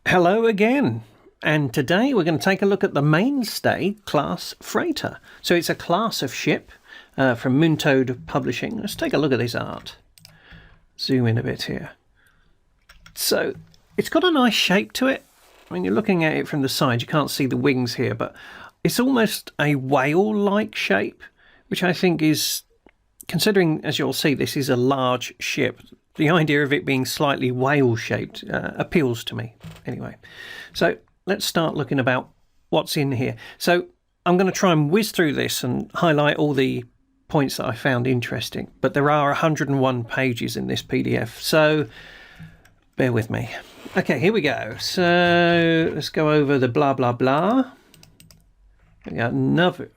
Hello again, and today we're going to take a look at the Mainstay class freighter. So it's a class of ship from Moontoad Publishing. Let's take a look at this art. Zoom in a bit here. So it's got a nice shape to it. When you're looking at it from the side, you can't see the wings here, but it's almost a whale-like shape, which I think is, considering, as you'll see, this is a large ship, the idea of it being slightly whale-shaped appeals to me. Anyway, so let's start looking about what's in here. So I'm going to try and whiz through this and highlight all the points that I found interesting. But there are 101 pages in this PDF, so bear with me. Okay, here we go. So let's go over the blah, blah, blah. We got another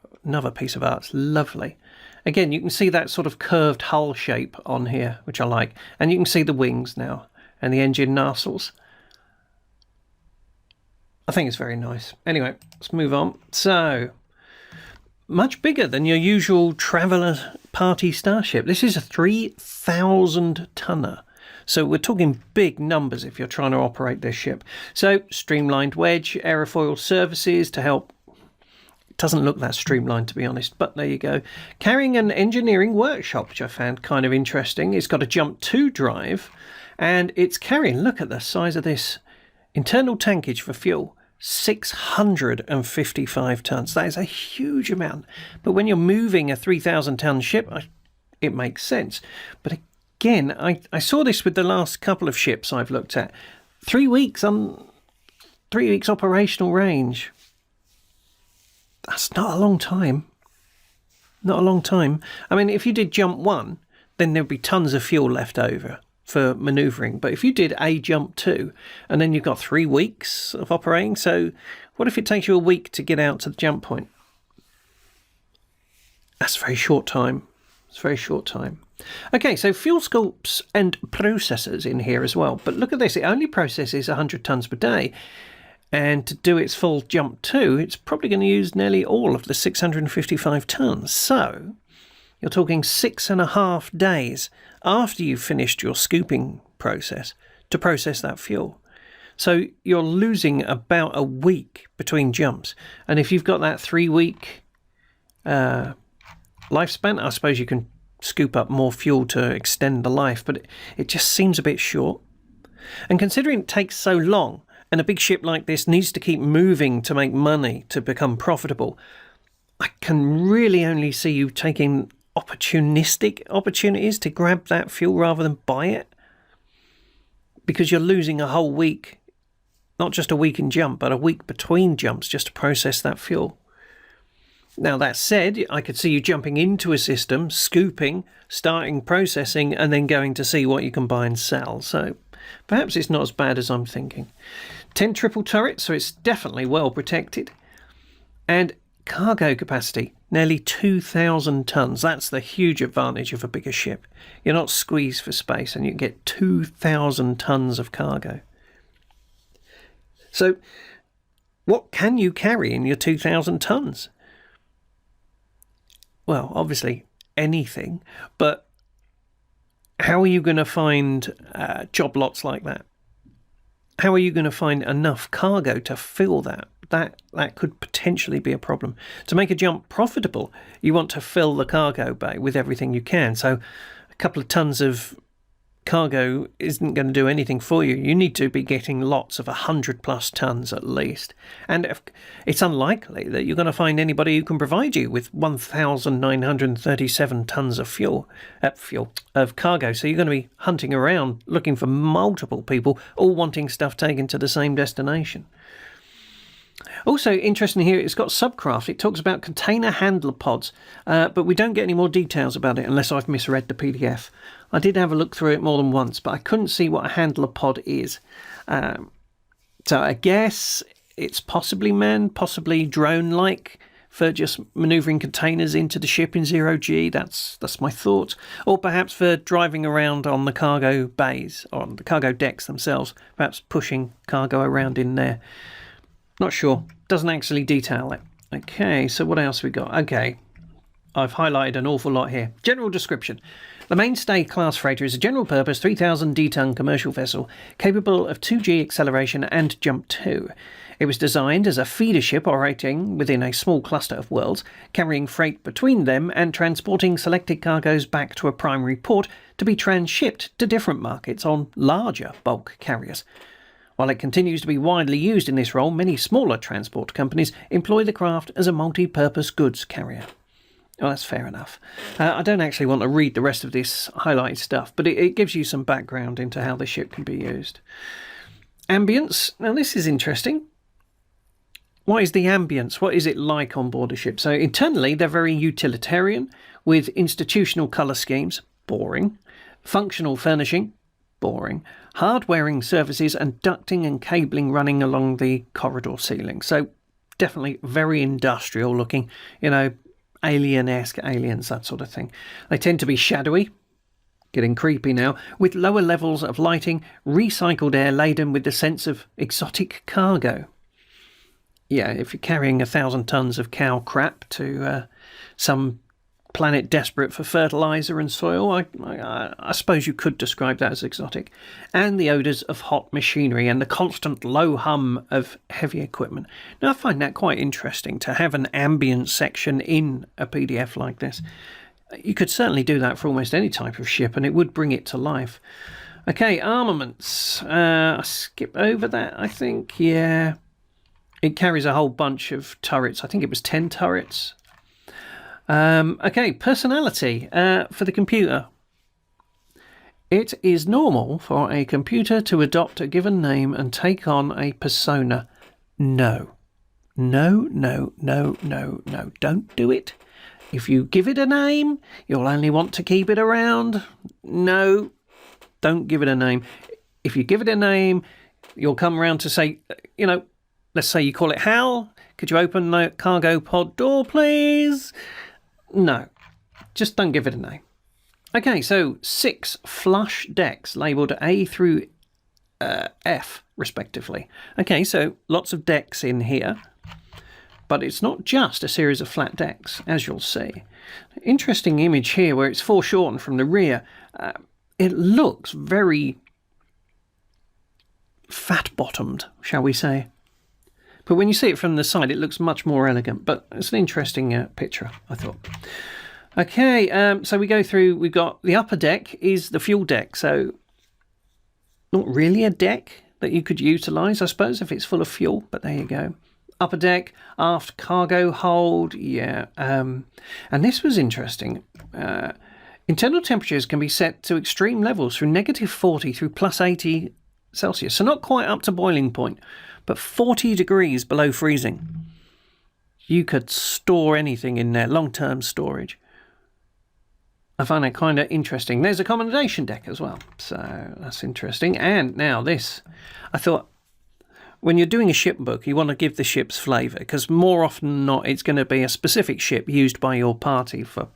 piece of art. It's lovely. Again, you can see that sort of curved hull shape on here, which I like. And you can see the wings now and the engine nozzles. I think it's very nice. Anyway, let's move on. So, much bigger than your usual traveller party starship. This is a 3,000 tonner. So we're talking big numbers if you're trying to operate this ship. So, streamlined wedge, aerofoil services to help. Doesn't look that streamlined, to be honest, but there you go. Carrying an engineering workshop, which I found kind of interesting. It's got a jump 2 drive, and it's carrying, look at the size of this, internal tankage for fuel, 655 tons. That is a huge amount, but when you're moving a 3,000 ton ship, it makes sense. But again, I saw this with the last couple of ships I've looked at. 3 weeks operational range. That's not a long time. Not a long time. I mean, if you did jump 1, then there'd be tons of fuel left over for manoeuvring. But if you did a jump 2, and then you've got 3 weeks of operating, so what if it takes you a week to get out to the jump point? That's a very short time. It's a very short time. Okay, so fuel scopes and processors in here as well. But look at this. It only processes 100 tons per day. And to do its full jump 2, it's probably going to use nearly all of the 655 tons. So you're talking 6.5 days after you've finished your scooping process to process that fuel. So you're losing about a week between jumps. And if you've got that 3-week lifespan, I suppose you can scoop up more fuel to extend the life, but it just seems a bit short. And considering it takes so long, and a big ship like this needs to keep moving to make money, to become profitable, I can really only see you taking opportunistic opportunities to grab that fuel rather than buy it. Because you're losing a whole week, not just a week in jump, but a week between jumps just to process that fuel. Now, that said, I could see you jumping into a system, scooping, starting processing, and then going to see what you can buy and sell. So perhaps it's not as bad as I'm thinking. 10 triple turrets, so it's definitely well protected. And cargo capacity, nearly 2,000 tons. That's the huge advantage of a bigger ship. You're not squeezed for space, and you get 2,000 tons of cargo. So what can you carry in your 2,000 tons? Well, obviously anything, but how are you going to find job lots like that? How are you going to find enough cargo to fill that? That could potentially be a problem. To make a jump profitable, you want to fill the cargo bay with everything you can. So a couple of tons of cargo isn't going to do anything for you. You need to be getting lots of 100+ tons at least. And it's unlikely that you're going to find anybody who can provide you with 1,937 tons of cargo. So you're going to be hunting around looking for multiple people, all wanting stuff taken to the same destination. Also interesting here, it's got subcraft. It talks about container handler pods, but we don't get any more details about it unless I've misread the PDF. I did have a look through it more than once, but I couldn't see what a handler pod is. So I guess it's possibly manned, possibly drone-like, for just manoeuvring containers into the ship in 0G. That's my thought. Or perhaps for driving around on the cargo bays, or on the cargo decks themselves, perhaps pushing cargo around in there. Not sure. Doesn't actually detail it. Okay, so what else we got? Okay, I've highlighted an awful lot here. General description. The Mainstay class freighter is a general-purpose 3,000 d-ton commercial vessel capable of 2G acceleration and jump 2. It was designed as a feeder ship operating within a small cluster of worlds, carrying freight between them and transporting selected cargoes back to a primary port to be transshipped to different markets on larger bulk carriers. While it continues to be widely used in this role, many smaller transport companies employ the craft as a multi-purpose goods carrier. Well, that's fair enough. I don't actually want to read the rest of this highlighted stuff, but it gives you some background into how the ship can be used. Ambience. Now, this is interesting. What is the ambience? What is it like on board a ship? So internally, they're very utilitarian, with institutional colour schemes. Boring. Functional furnishing. Boring. Hard-wearing surfaces and ducting and cabling running along the corridor ceiling. So definitely very industrial looking, alien-esque aliens, that sort of thing. They tend to be shadowy, getting creepy now, with lower levels of lighting, recycled air laden with the sense of exotic cargo. Yeah, if you're carrying 1,000 tons of cow crap to some planet desperate for fertilizer and soil, I suppose you could describe that as exotic. And the odours of hot machinery and the constant low hum of heavy equipment. Now, I find that quite interesting to have an ambient section in a PDF like this. You could certainly do that for almost any type of ship, and it would bring it to life. Okay, armaments. I skip over that, I think. Yeah. It carries a whole bunch of turrets. I think it was 10 turrets. Okay, personality for the computer. It is normal for a computer to adopt a given name and take on a persona. No. No, no, no, no, no. Don't do it. If you give it a name, you'll only want to keep it around. No, don't give it a name. If you give it a name, you'll come around to say, let's say you call it Hal. Could you open the cargo pod door, please? No, just don't give it a name. Okay, so 6 flush decks labelled A through F, respectively. Okay, so lots of decks in here, but it's not just a series of flat decks, as you'll see. Interesting image here where it's foreshortened from the rear. It looks very fat-bottomed, shall we say. But when you see it from the side, it looks much more elegant. But it's an interesting picture, I thought. Okay, so we go through. We've got the upper deck is the fuel deck. So not really a deck that you could utilise, I suppose, if it's full of fuel. But there you go. Upper deck, aft cargo hold. Yeah. And this was interesting. Internal temperatures can be set to extreme levels from -40 through +80 Celsius. So not quite up to boiling point, but 40 degrees below freezing. You could store anything in there, long-term storage. I find that kind of interesting. There's a accommodation deck as well, so that's interesting. And now this, I thought, when you're doing a ship book, you want to give the ship's flavour, because more often than not, it's going to be a specific ship used by your party for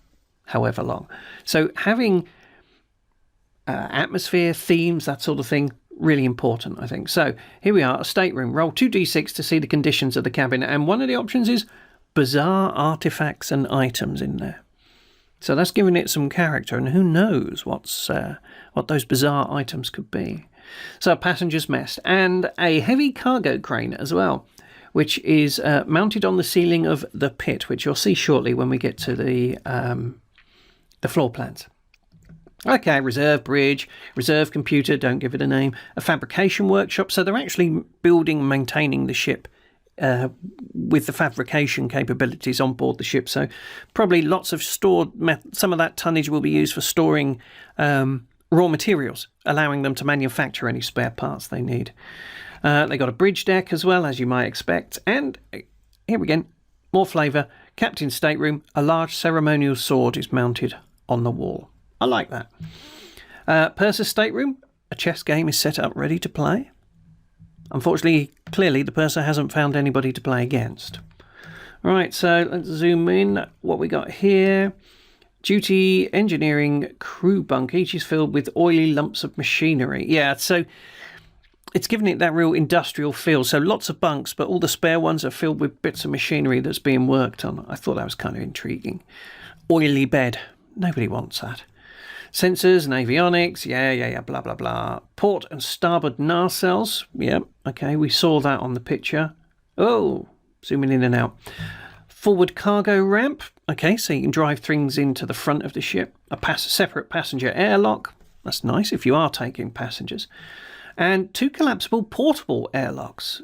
however long. So having atmosphere, themes, that sort of thing, really important, I think. So here we are, a stateroom. Roll 2d6 to see the conditions of the cabin, and one of the options is bizarre artifacts and items in there. So that's giving it some character, and who knows what those bizarre items could be. So a passenger's mess and a heavy cargo crane as well, which is mounted on the ceiling of the pit, which you'll see shortly when we get to the floor plans. Okay, reserve bridge, reserve computer, don't give it a name, a fabrication workshop. So they're actually building and maintaining the ship with the fabrication capabilities on board the ship. So probably lots of stored, some of that tonnage will be used for storing raw materials, allowing them to manufacture any spare parts they need. They got a bridge deck as well, as you might expect. And here we go, more flavour. Captain's stateroom, a large ceremonial sword is mounted on the wall. I like that. Purser's stateroom, a chess game is set up ready to play. Unfortunately, clearly the purser hasn't found anybody to play against. Right, so let's zoom in. What we got here. Duty engineering crew bunk. Each is filled with oily lumps of machinery. Yeah, so it's given it that real industrial feel. So lots of bunks, but all the spare ones are filled with bits of machinery that's being worked on. I thought that was kind of intriguing. Oily bed. Nobody wants that. Sensors and avionics, yeah, blah, blah, blah. Port and starboard nacelles, yeah, okay, we saw that on the picture. Oh, zooming in and out. Forward cargo ramp, okay, so you can drive things into the front of the ship. A separate passenger airlock, that's nice if you are taking passengers. And 2 collapsible portable airlocks,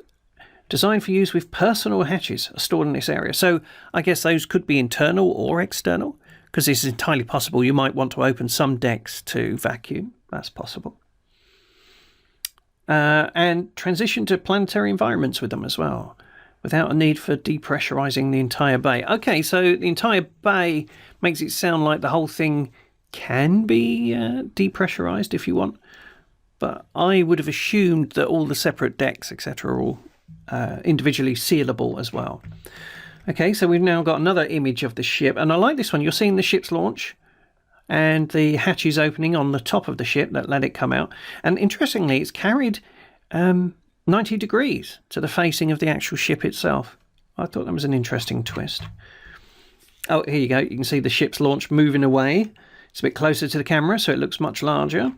designed for use with personal hatches are stored in this area. So I guess those could be internal or external, because it's entirely possible you might want to open some decks to vacuum. That's possible. And transition to planetary environments with them as well, without a need for depressurizing the entire bay. Okay, so the entire bay makes it sound like the whole thing can be depressurized if you want. But I would have assumed that all the separate decks, etc., are all individually sealable as well. Okay, so we've now got another image of the ship, and I like this one. You're seeing the ship's launch and the hatches opening on the top of the ship that let it come out. And interestingly, it's carried 90 degrees to the facing of the actual ship itself. I thought that was an interesting twist. Oh, here you go. You can see the ship's launch moving away. It's a bit closer to the camera, so it looks much larger.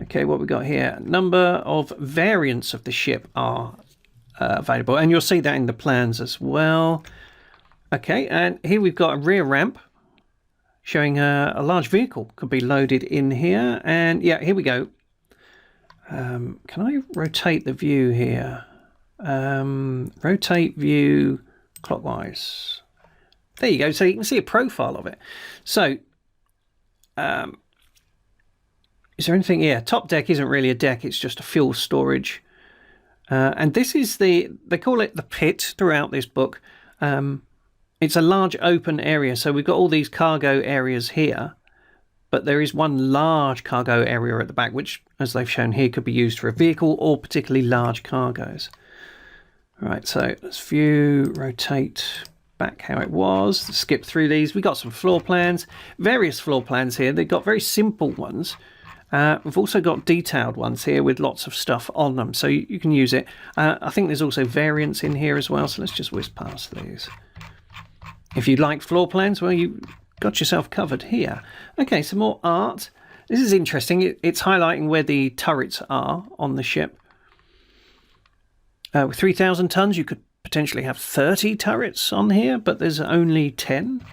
Okay, what we got here? Number of variants of the ship are available, and you'll see that in the plans as well. Okay, and here we've got a rear ramp showing a large vehicle could be loaded in here. And yeah, here we go. Can I rotate the view here? Rotate view clockwise. There you go. So you can see a profile of it. So, is there anything? Yeah, top deck isn't really a deck. It's just a fuel storage. And this is they call it the pit throughout this book. It's a large open area. So we've got all these cargo areas here, but there is one large cargo area at the back, which, as they've shown here, could be used for a vehicle or particularly large cargoes. All right, so let's view, rotate back how it was, skip through these. We got some floor plans, various floor plans here. They've got very simple ones. We've also got detailed ones here with lots of stuff on them, so you can use it. I think there's also variants in here as well, so let's just whiz past these. If you like floor plans, well, you got yourself covered here. Okay, some more art. This is interesting. It's highlighting where the turrets are on the ship. With 3,000 tons, you could potentially have 30 turrets on here, but there's only 10.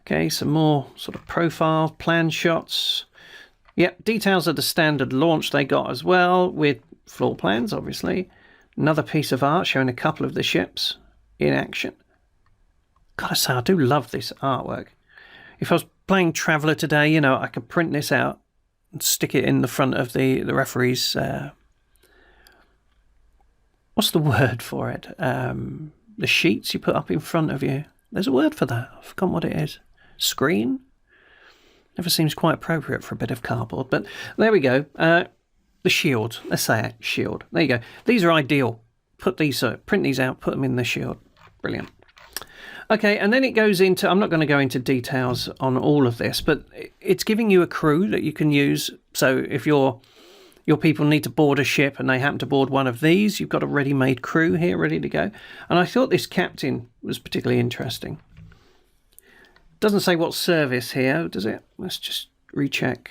Okay, some more sort of profile plan shots. Yep, details of the standard launch they got as well, with floor plans, obviously. Another piece of art showing a couple of the ships in action. Gotta say, I do love this artwork. If I was playing Traveller today, you know, I could print this out and stick it in the front of the referee's... what's the word for it? The sheets you put up in front of you. There's a word for that. I've forgotten what it is. Screen? Never seems quite appropriate for a bit of cardboard, but there we go. The shield. Let's say it. Shield. There you go. These are ideal. Put these, print these out, put them in the shield. Brilliant. Okay, and then it goes into, I'm not going to go into details on all of this, but it's giving you a crew that you can use. So if your people need to board a ship and they happen to board one of these, you've got a ready-made crew here ready to go. And I thought this captain was particularly interesting. Doesn't say what service here, does it? Let's just recheck.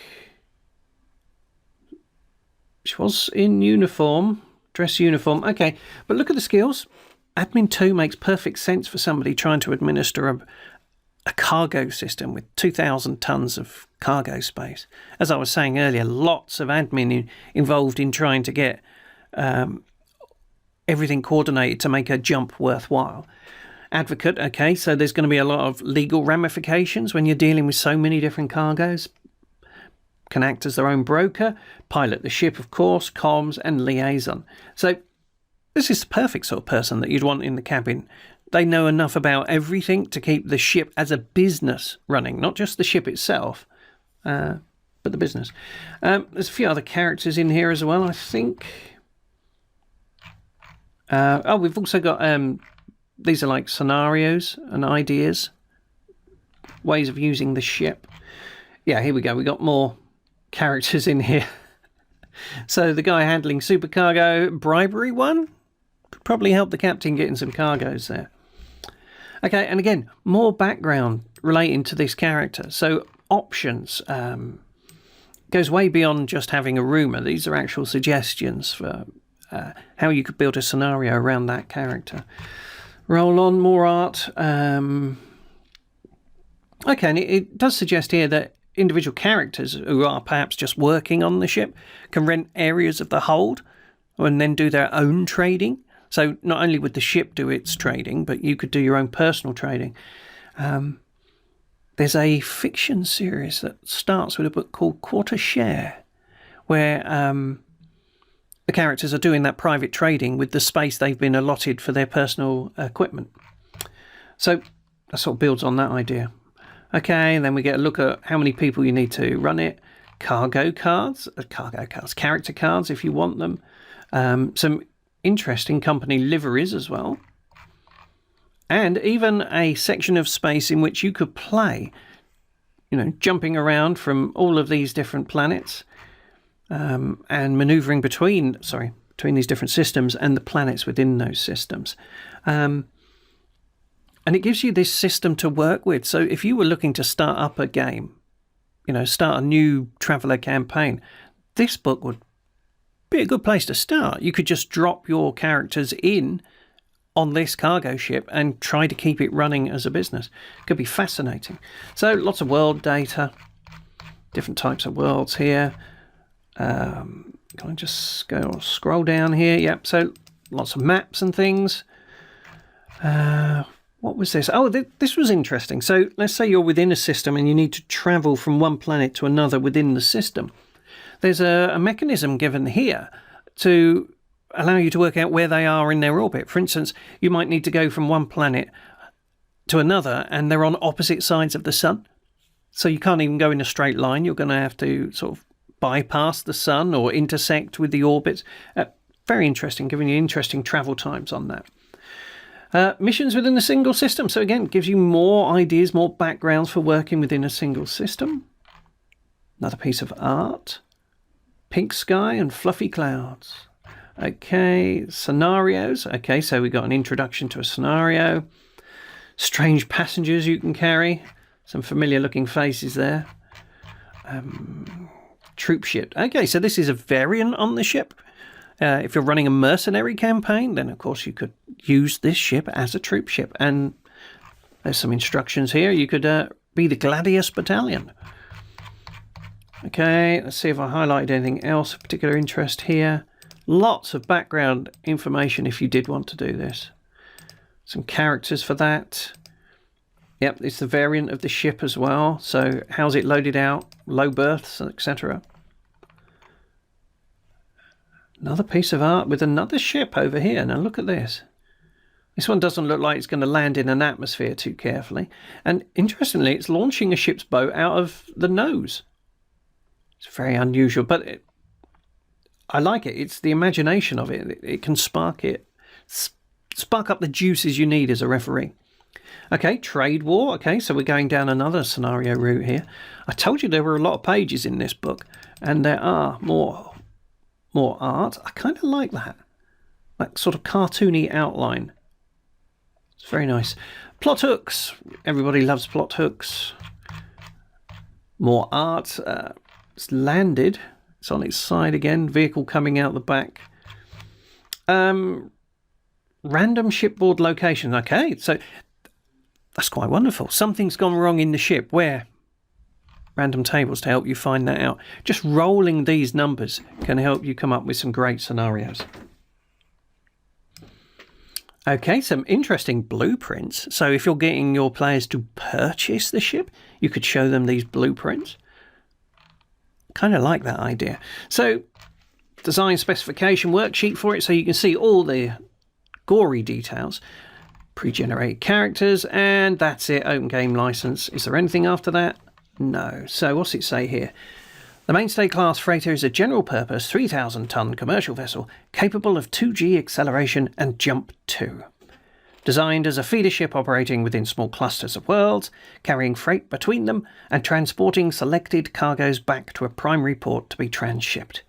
She was in uniform, dress uniform. Okay, but look at the skills. Admin 2 makes perfect sense for somebody trying to administer a cargo system with 2,000 tons of cargo space. As I was saying earlier, lots of admin involved in trying to get everything coordinated to make a jump worthwhile. Advocate, okay, so there's going to be a lot of legal ramifications when you're dealing with so many different cargoes. Can act as their own broker, pilot the ship, of course, comms and liaison. So this is the perfect sort of person that you'd want in the cabin. They know enough about everything to keep the ship as a business running, not just the ship itself, but the business. There's a few other characters in here as well, I think. We've also got, these are like scenarios and ideas, ways of using the ship. Yeah, here we go. We got more characters in here. So the guy handling supercargo, bribery one, could probably help the captain getting some cargoes there. Okay, and again, more background relating to this character. So options. Goes way beyond just having a rumour. These are actual suggestions for how you could build a scenario around that character. Roll on, more art. Okay, and it does suggest here that individual characters who are perhaps just working on the ship can rent areas of the hold and then do their own trading. So not only would the ship do its trading, but you could do your own personal trading. There's a fiction series that starts with a book called Quarter Share, where the characters are doing that private trading with the space they've been allotted for their personal equipment. So that sort of builds on that idea. Okay, and then we get a look at how many people you need to run it. Character cards if you want them. Some interesting company liveries as well. And even a section of space in which you could play, jumping around from all of these different planets and manoeuvring between these different systems and the planets within those systems. And it gives you this system to work with. So if you were looking to start up a game, start a new Traveller campaign, this book would be a good place to start. You could just drop your characters in on this cargo ship and try to keep it running as a business. Could be fascinating. So lots of world data, different types of worlds here. Can I just scroll down here? Yep, so lots of maps and things. What was this? Oh, this was interesting. So let's say you're within a system and you need to travel from one planet to another within the system. There's a mechanism given here to allow you to work out where they are in their orbit. For instance, you might need to go from one planet to another and they're on opposite sides of the sun. So you can't even go in a straight line. You're going to have to sort of bypass the sun or intersect with the orbits. Very interesting, giving you interesting travel times on that. Missions within a single system. So again, gives you more ideas, more backgrounds for working within a single system. Another piece of art. Pink sky and fluffy clouds. Okay, scenarios. Okay, so we got an introduction to a scenario. Strange passengers you can carry. Some familiar looking faces there. Troop ship. Okay, so this is a variant on the ship. If you're running a mercenary campaign, then of course you could use this ship as a troop ship. And there's some instructions here. You could be the Gladius Battalion. Okay, let's see if I highlighted anything else of particular interest here. Lots of background information if you did want to do this. Some characters for that. Yep, it's the variant of the ship as well. So how's it loaded out? Low berths, etc. Another piece of art with another ship over here. Now look at this. This one doesn't look like it's going to land in an atmosphere too carefully. And interestingly, it's launching a ship's boat out of the nose. It's very unusual, but I like it. It's the imagination of it. It can spark up the juices you need as a referee. Okay, trade war. Okay, so we're going down another scenario route here. I told you there were a lot of pages in this book, and there are more art. I kind of like that sort of cartoony outline. It's very nice. Plot hooks. Everybody loves plot hooks. More art. It's landed. It's on its side again. Vehicle coming out the back. Random shipboard location. Okay, so that's quite wonderful. Something's gone wrong in the ship. Where? Random tables to help you find that out. Just rolling these numbers can help you come up with some great scenarios. Okay, some interesting blueprints. So if you're getting your players to purchase the ship, you could show them these blueprints. Kind of like that idea. So design specification worksheet for it so you can see all the gory details. Pre-generated characters, and that's it. Open game license. Is there anything after that? No. So what's it say here? The Mainstay class freighter is a general purpose 3,000-ton commercial vessel capable of 2G acceleration and jump 2. Designed as a feeder ship operating within small clusters of worlds, carrying freight between them and transporting selected cargoes back to a primary port to be transshipped.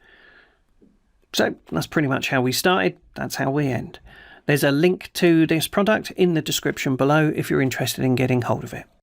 So that's pretty much how we started. That's how we end. There's a link to this product in the description below if you're interested in getting hold of it.